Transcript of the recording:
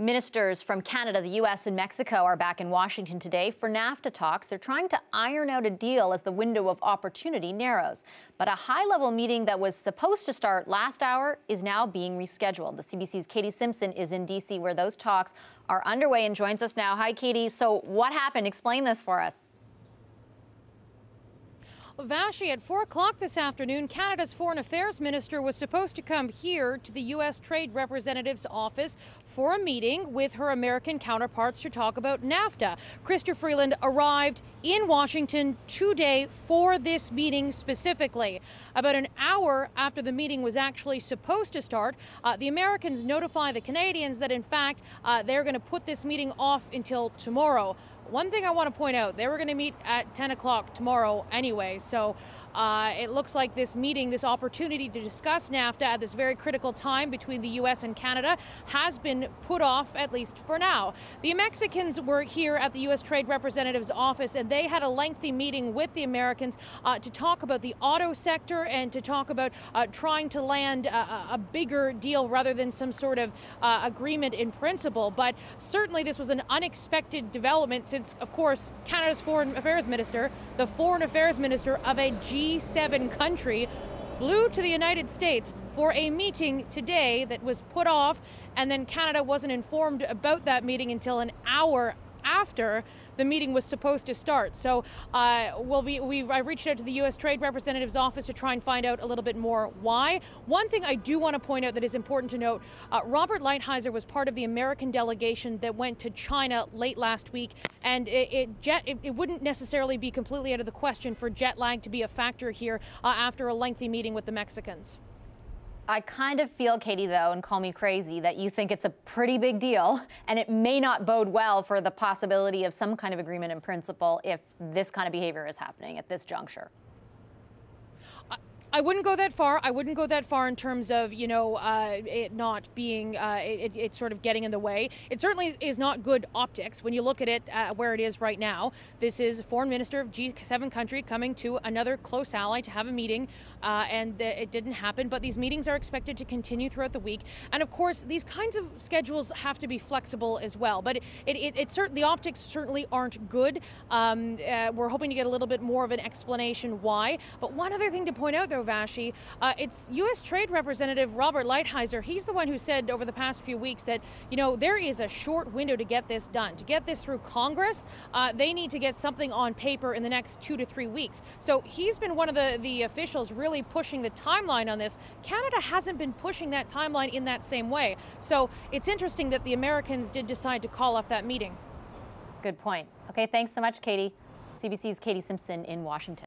Ministers from Canada, the U.S. and Mexico are back in Washington today for NAFTA talks. They're trying to iron out a deal as the window of opportunity narrows. But a high-level meeting that was supposed to start last hour is now being rescheduled. The CBC's Katie Simpson is in D.C. where those talks are underway and joins us now. Hi, Katie. So what happened? Explain this for us. Vashi, at 4 o'clock this afternoon, Canada's Foreign Affairs Minister was supposed to come here to the U.S. Trade Representative's office for a meeting with her American counterparts to talk about NAFTA. Chrystia Freeland arrived in Washington today for this meeting specifically. About an hour after the meeting was actually supposed to start, the Americans notify the Canadians that, in fact, they're going to put this meeting off until tomorrow. One thing I want to point out, they were going to meet at 10 o'clock tomorrow anyway, so it looks like this meeting, this opportunity to discuss NAFTA at this very critical time between the U.S. and Canada has been put off, at least for now. The Mexicans were here at the U.S. Trade Representative's office, and they had a lengthy meeting with the Americans to talk about the auto sector and to talk about trying to land a bigger deal rather than some sort of agreement in principle. But certainly this was an unexpected development since, of course, Canada's Foreign Affairs Minister, the Foreign Affairs Minister of a G7 country, flew to the United States for a meeting today that was put off, and then Canada wasn't informed about that meeting until an hour after the meeting was supposed to start. So I've reached out to the U.S. Trade Representative's office to try and find out a little bit more why. One thing I do want to point out that is important to note, Robert Lighthizer was part of the American delegation that went to China late last week, and it wouldn't necessarily be completely out of the question for jet lag to be a factor here after a lengthy meeting with the Mexicans. I kind of feel, Katie, though, and call me crazy, that you think it's a pretty big deal, and it may not bode well for the possibility of some kind of agreement in principle if this kind of behavior is happening at this juncture. I wouldn't go that far. I wouldn't go that far in terms of, you know, it not being, it sort of getting in the way. It certainly is not good optics when you look at it where it is right now. This is a foreign minister of G7 country coming to another close ally to have a meeting, and it didn't happen. But these meetings are expected to continue throughout the week. And of course, these kinds of schedules have to be flexible as well. But the optics certainly aren't good. We're hoping to get a little bit more of an explanation why. But one other thing to point out, though, Vashi, it's U.S. Trade Representative Robert Lighthizer. He's the one who said over the past few weeks that, you know, there is a short window to get this done. To get this through Congress, they need to get something on paper in the next 2 to 3 weeks. So he's been one of the officials really pushing the timeline on this. Canada hasn't been pushing that timeline in that same way. So it's interesting that the Americans did decide to call off that meeting. Good point. Okay, thanks so much, Katie. CBC's Katie Simpson in Washington.